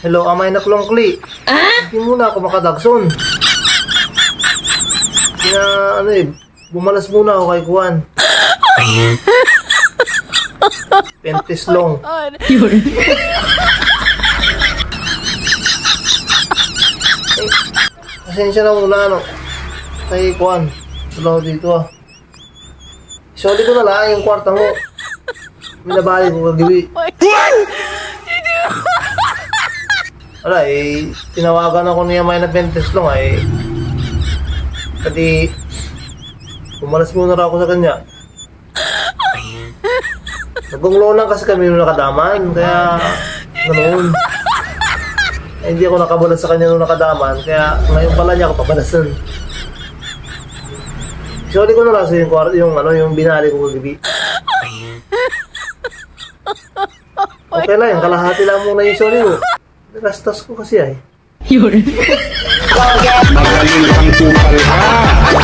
Hello, amay na klongkli. Hindi muna ako makadagson. Kaya, bumalas muna ako kay Kuan. Pentis long. Pasensya na muna, kay Kuan. Wala dito, Isoli ko na lang yung kwarta mo. Minabali ko kagabi. Wala, tinawagan ako niya may na Pentis long, Kasi, pumalas muna raw ako sa kanya. Nagunglo lang kasi kami nung nakadaman, kaya, ganoon. Hindi ako nakabalas sa kanya nung nakadaman, kaya ngayon pala niya ako papalasan. Sorry ko na lang sa yung binali ko kagabi. Okay lang, kalahati lang muna yung sorry ko. Nagastos ko kasi Yun. Magaling ang kupal ka.